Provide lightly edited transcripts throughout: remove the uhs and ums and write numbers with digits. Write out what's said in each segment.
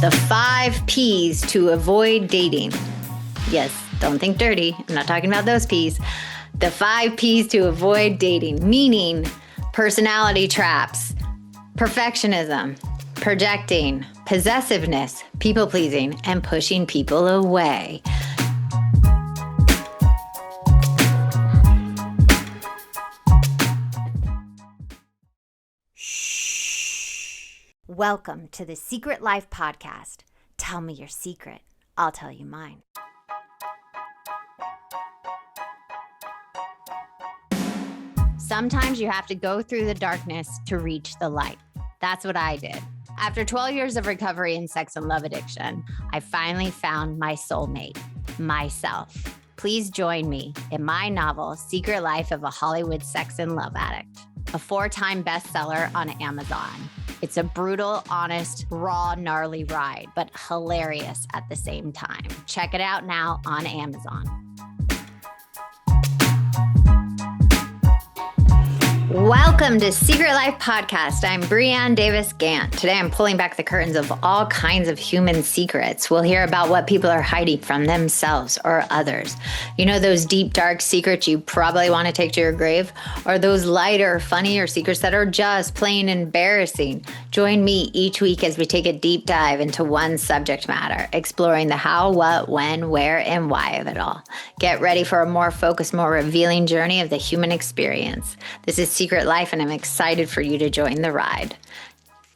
The 5 P's to avoid dating. Yes, don't think dirty. I'm not talking about those P's. The 5 P's to avoid dating, meaning personality traps, perfectionism, projecting, possessiveness, people-pleasing, and pushing people away. Welcome to the Secret Life Podcast. Tell me your secret. I'll tell you mine. Sometimes you have to go through the darkness to reach the light. That's what I did. After 12 years of recovery in sex and love addiction, I finally found my soulmate, myself. Please join me in my novel, Secret Life of a Hollywood Sex and Love Addict, a 4-time bestseller on Amazon. It's a brutal, honest, raw, gnarly ride, but hilarious at the same time. Check it out now on Amazon. Welcome to Secret Life Podcast. I'm Brianne Davis-Gantt. Today I'm pulling back the curtains of all kinds of human secrets. We'll hear about what people are hiding from themselves or others. You know those deep, dark secrets you probably want to take to your grave? Or those lighter, funnier secrets that are just plain embarrassing? Join me each week as we take a deep dive into one subject matter, exploring the how, what, when, where, and why of it all. Get ready for a more focused, more revealing journey of the human experience. This is Secret Life, and I'm excited for you to join the ride.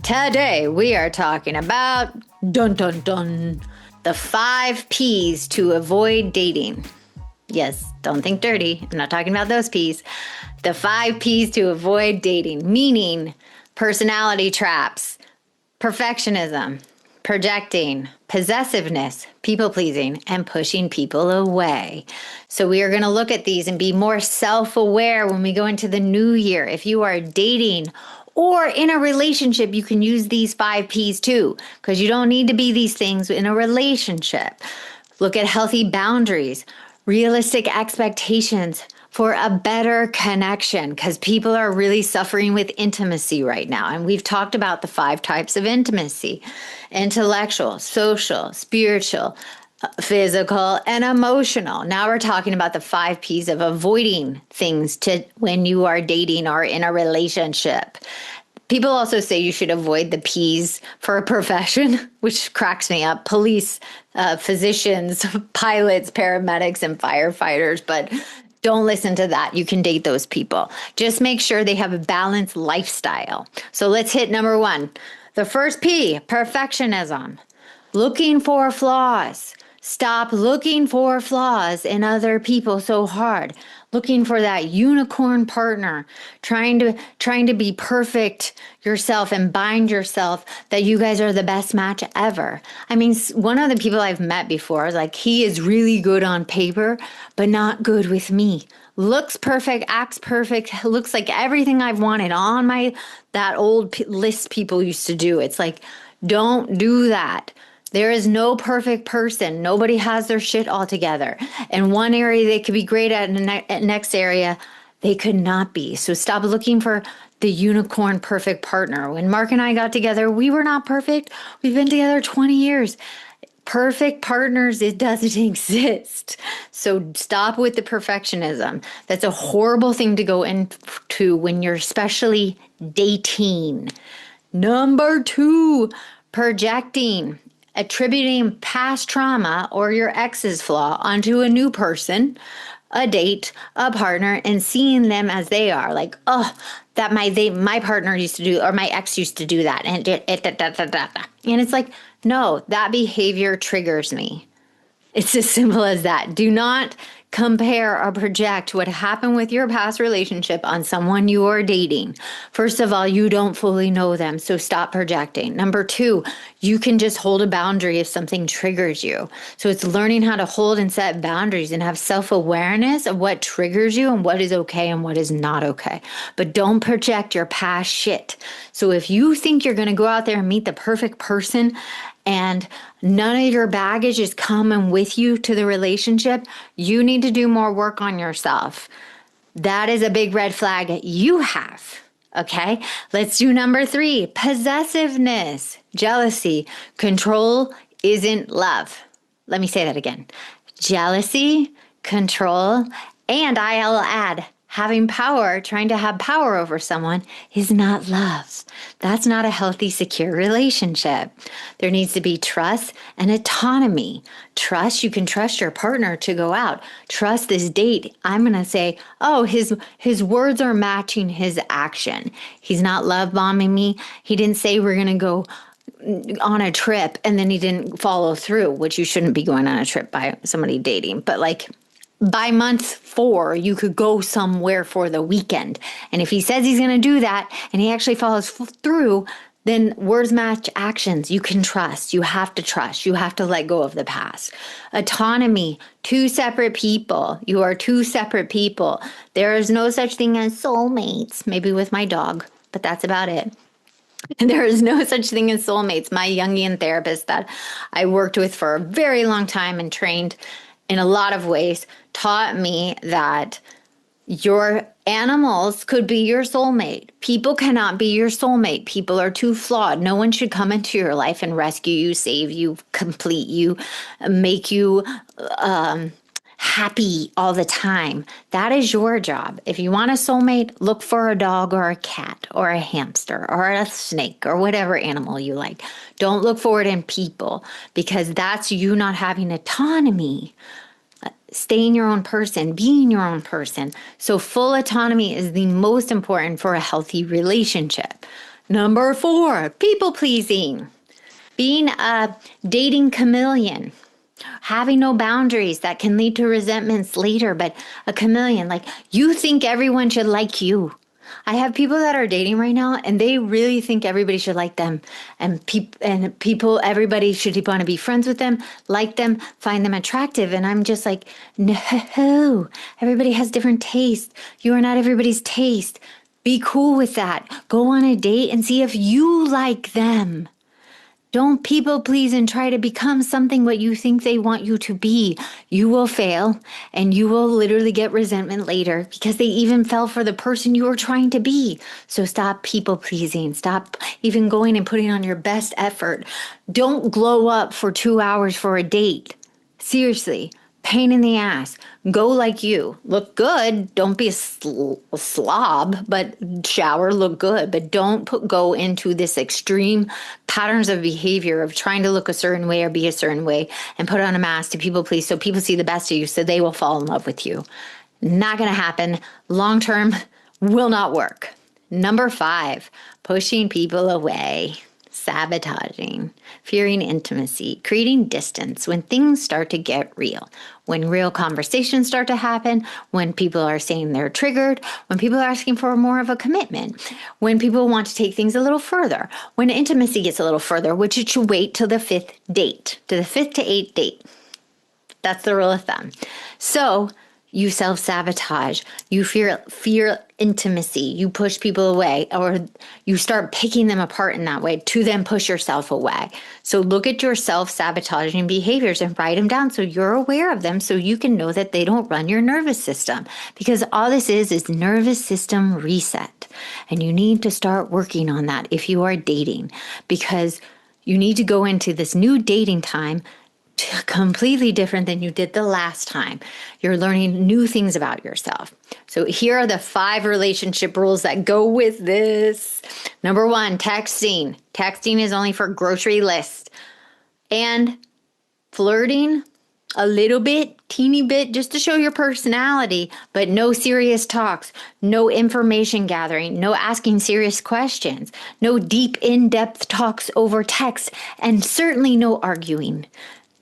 Today, we are talking about, the 5 P's to avoid dating. Yes, don't think dirty. I'm not talking about those P's. The 5 P's to avoid dating, meaning personality traps, perfectionism, projecting, possessiveness, people-pleasing, and pushing people away. So we are going to look at these and be more self-aware when we go into the new year. If you are dating or in a relationship, you can use these 5 P's too, because you don't need to be these things in a relationship. Look at healthy boundaries, realistic expectations for a better connection, because people are really suffering with intimacy right now. And we've talked about the 5 types of intimacy: intellectual, social, spiritual, physical, and emotional. Now we're talking about the 5 P's of avoiding things to when you are dating or in a relationship. People also say you should avoid the P's for a profession, which cracks me up. Police, physicians, pilots, paramedics, and firefighters. But don't listen to that. You can date those people. Just make sure they have a balanced lifestyle. So let's hit number 1. The first P, perfectionism. Looking for flaws. Stop looking for flaws in other people so hard. Looking for that unicorn partner, trying to be perfect yourself and bind yourself that you guys are the best match ever. I mean, one of the people I've met before is like, he is really good on paper, but not good with me. Looks perfect, acts perfect, looks like everything I've wanted on that old list people used to do. It's like, don't do that. There is no perfect person. Nobody has their shit all together. In one area, they could be great at, and the next area, they could not be. So stop looking for the unicorn perfect partner. When Mark and I got together, we were not perfect. We've been together 20 years. Perfect partners, it doesn't exist. So stop with the perfectionism. That's a horrible thing to go into when you're especially dating. Number 2, projecting. Attributing past trauma or your ex's flaw onto a new person, a date, a partner, and seeing them as they are. Like, oh, that my partner used to do, or my ex used to do that. And it's like, no, that behavior triggers me. It's as simple as that. Do not compare or project what happened with your past relationship on someone you are dating. First of all, you don't fully know them, so stop projecting. Number 2, you can just hold a boundary if something triggers you. So it's learning how to hold and set boundaries and have self-awareness of what triggers you and what is okay and what is not okay. But don't project your past shit. So if you think you're going to go out there and meet the perfect person and none of your baggage is coming with you to the relationship, you need to do more work on yourself. That is a big red flag you have. Okay, let's do number 3, possessiveness, jealousy. Control isn't love. Let me say that again. Jealousy, control, and I'll add, having power, trying to have power over someone is not love. That's not a healthy, secure relationship. There needs to be trust and autonomy. Trust, you can trust your partner to go out. Trust this date. I'm going to say, oh, his words are matching his action. He's not love bombing me. He didn't say we're going to go on a trip and then he didn't follow through, which you shouldn't be going on a trip by somebody dating. But like by month 4, you could go somewhere for the weekend. And if he says he's going to do that and he actually follows through, then words match actions. You can trust. You have to trust. You have to let go of the past. Autonomy, 2 separate people. You are 2 separate people. There is no such thing as soulmates, maybe with my dog, but that's about it. There is no such thing as soulmates. My Jungian therapist that I worked with for a very long time and trained in a lot of ways taught me that your animals could be your soulmate. People cannot be your soulmate. People are too flawed. No one should come into your life and rescue you, save you, complete you, make you happy all the time. That is your job. If you want a soulmate, look for a dog or a cat or a hamster or a snake or whatever animal you like. Don't look for it in people because that's you not having autonomy. Staying your own person, being your own person. So full autonomy is the most important for a healthy relationship. Number 4, people pleasing. Being a dating chameleon. Having no boundaries that can lead to resentments later, but a chameleon, like you think everyone should like you. I have people that are dating right now and they really think everybody should like them and people, everybody should want to be friends with them, like them, find them attractive. And I'm just like, no, everybody has different tastes. You are not everybody's taste. Be cool with that. Go on a date and see if you like them. Don't people please and try to become something what you think they want you to be. You will fail and you will literally get resentment later because they even fell for the person you were trying to be. So stop people pleasing. Stop even going and putting on your best effort. Don't glow up for 2 hours for a date. Seriously. Pain in the ass. Go like you. Look good. Don't be a slob, but shower, look good. But don't go into this extreme patterns of behavior of trying to look a certain way or be a certain way and put on a mask to people please so people see the best of you so they will fall in love with you. Not going to happen. Long term will not work. Number 5, pushing people away. Sabotaging, fearing intimacy, creating distance when things start to get real, when real conversations start to happen, when people are saying they're triggered, when people are asking for more of a commitment, when people want to take things a little further, when intimacy gets a little further, which it should wait till the 5th date, to the 5th to 8th date. That's the rule of thumb. So you self-sabotage, you fear intimacy, you push people away, or you start picking them apart in that way to then push yourself away. So look at your self-sabotaging behaviors and write them down so you're aware of them so you can know that they don't run your nervous system. Because all this is nervous system reset. And you need to start working on that if you are dating, because you need to go into this new dating time completely different than you did the last time. You're learning new things about yourself. So here are the 5 relationship rules that go with this. Number 1, texting. Texting is only for grocery lists. And flirting a little bit, teeny bit, just to show your personality, but no serious talks, no information gathering, no asking serious questions, no deep in-depth talks over text, and certainly no arguing.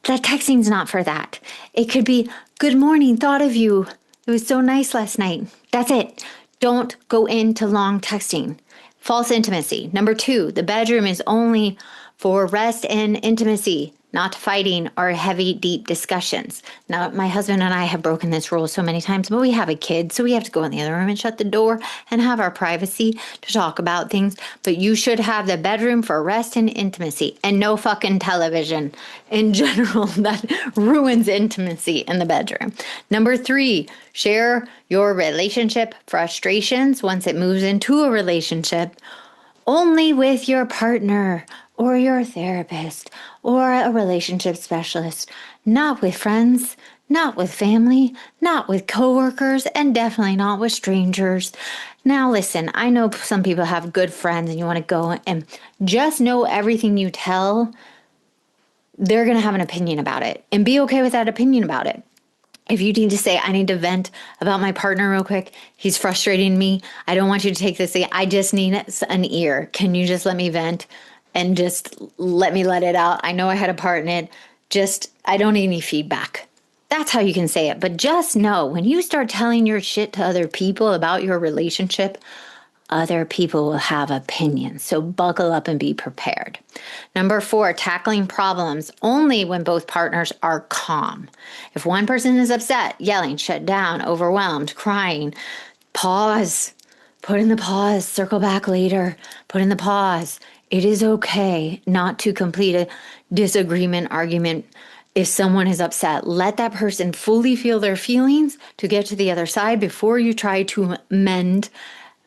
That texting's not for that. It could be, good morning, thought of you. It was so nice last night. That's it. Don't go into long texting. False intimacy. Number 2, the bedroom is only for rest and intimacy. not fighting or heavy, deep discussions. Now, my husband and I have broken this rule so many times, but we have a kid, so we have to go in the other room and shut the door and have our privacy to talk about things. But you should have the bedroom for rest and intimacy, and no fucking television in general. That ruins intimacy in the bedroom. Number 3, share your relationship frustrations once it moves into a relationship only with your partner or your therapist or a relationship specialist, not with friends, not with family, not with coworkers, and definitely not with strangers. Now, listen, I know some people have good friends and you want to go and just know everything you tell, they're going to have an opinion about it, and be okay with that opinion about it. If you need to say, I need to vent about my partner real quick, he's frustrating me, I don't want you to take this, I just need an ear. Can you just let me vent and just let me let it out? I know I had a part in it. I don't need any feedback. That's how you can say it. But just know, when you start telling your shit to other people about your relationship, other people will have opinions. So buckle up and be prepared. Number 4, tackling problems only when both partners are calm. If one person is upset, yelling, shut down, overwhelmed, crying, pause, put in the pause, circle back later, put in the pause. It is okay not to complete a disagreement, argument. If someone is upset, let that person fully feel their feelings to get to the other side before you try to mend,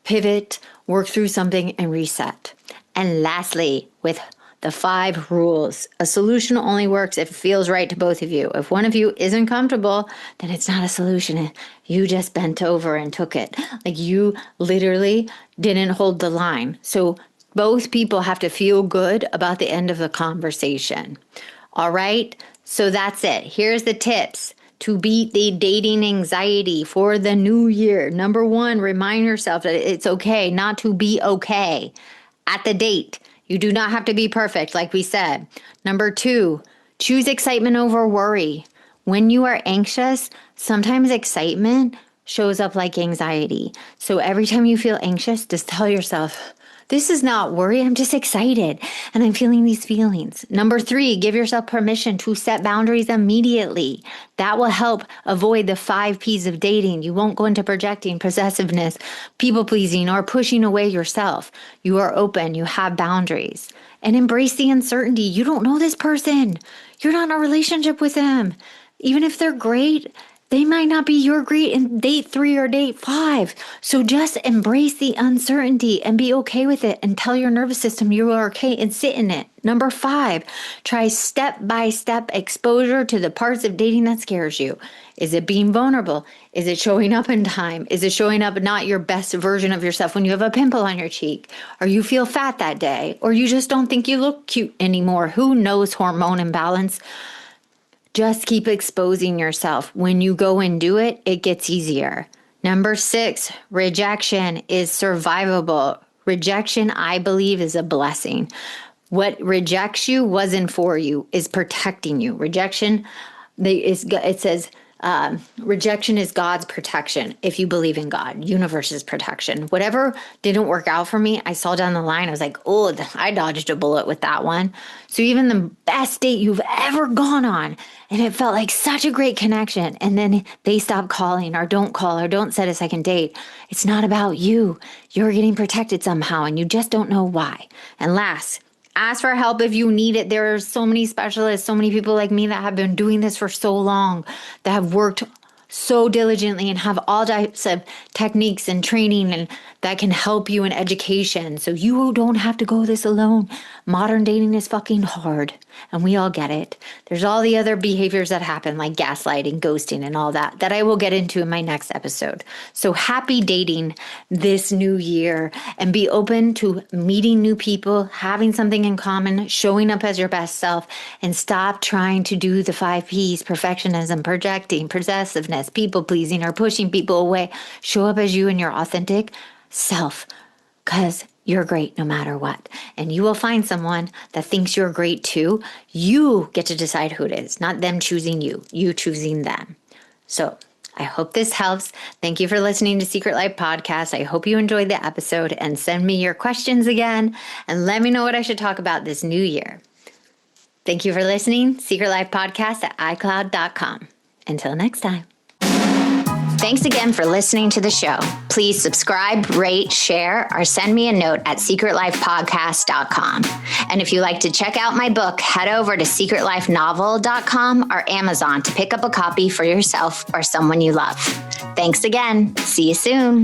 pivot, work through something, and reset. And lastly, with the 5 rules, a solution only works if it feels right to both of you. If one of you isn't comfortable, then it's not a solution. You just bent over and took it. Like, you literally didn't hold the line. So both people have to feel good about the end of the conversation. All right? So that's it. Here's the tips to beat the dating anxiety for the new year. Number 1, remind yourself that it's okay not to be okay at the date. You do not have to be perfect, like we said. Number 2, choose excitement over worry. When you are anxious, sometimes excitement shows up like anxiety. So every time you feel anxious, just tell yourself, this is not worry, I'm just excited and I'm feeling these feelings. Number 3, give yourself permission to set boundaries immediately. That will help avoid the 5 P's of dating. You won't go into projecting, possessiveness, people pleasing, or pushing away yourself. You are open, you have boundaries. And embrace the uncertainty. You don't know this person. You're not in a relationship with them. Even if they're great, they might not be your great in date 3 or date 5. So just embrace the uncertainty and be okay with it, and tell your nervous system you are okay and sit in it. Number 5, try step-by-step exposure to the parts of dating that scares you. Is it being vulnerable? Is it showing up in time? Is it showing up not your best version of yourself when you have a pimple on your cheek? Or you feel fat that day? Or you just don't think you look cute anymore? Who knows? Hormone imbalance. Just keep exposing yourself. When you go and do it, it gets easier. Number 6, rejection is survivable. Rejection, I believe, is a blessing. What rejects you wasn't for you, is protecting you. Rejection, it says, rejection is God's protection. If you believe in God, universe's protection. Whatever didn't work out for me, I saw down the line. I was like, oh, I dodged a bullet with that one. So even the best date you've ever gone on, and it felt like such a great connection, and then they stop calling or don't call or don't set a second date. It's not about you. You're getting protected somehow, and you just don't know why. And last, ask for help if you need it. There are so many specialists, so many people like me that have been doing this for so long, that have worked so diligently and have all types of techniques and training and that can help you in education. So you don't have to go this alone. Modern dating is fucking hard, and we all get it. There's all the other behaviors that happen, like gaslighting, ghosting, and all that I will get into in my next episode. So happy dating this new year, and be open to meeting new people, having something in common, showing up as your best self, and stop trying to do the 5 P's: perfectionism, projecting, possessiveness, people pleasing, or pushing people away. Show up as you and your authentic self, because you're great no matter what. And you will find someone that thinks you're great too. You get to decide who it is, not them choosing you, you choosing them. So I hope this helps. Thank you for listening to Secret Life Podcast. I hope you enjoyed the episode, and send me your questions again and let me know what I should talk about this new year. Thank you for listening. Secret Life Podcast at iCloud.com. Until next time. Thanks again for listening to the show. Please subscribe, rate, share, or send me a note at secretlifepodcast.com. And if you'd like to check out my book, head over to secretlifenovel.com or Amazon to pick up a copy for yourself or someone you love. Thanks again. See you soon.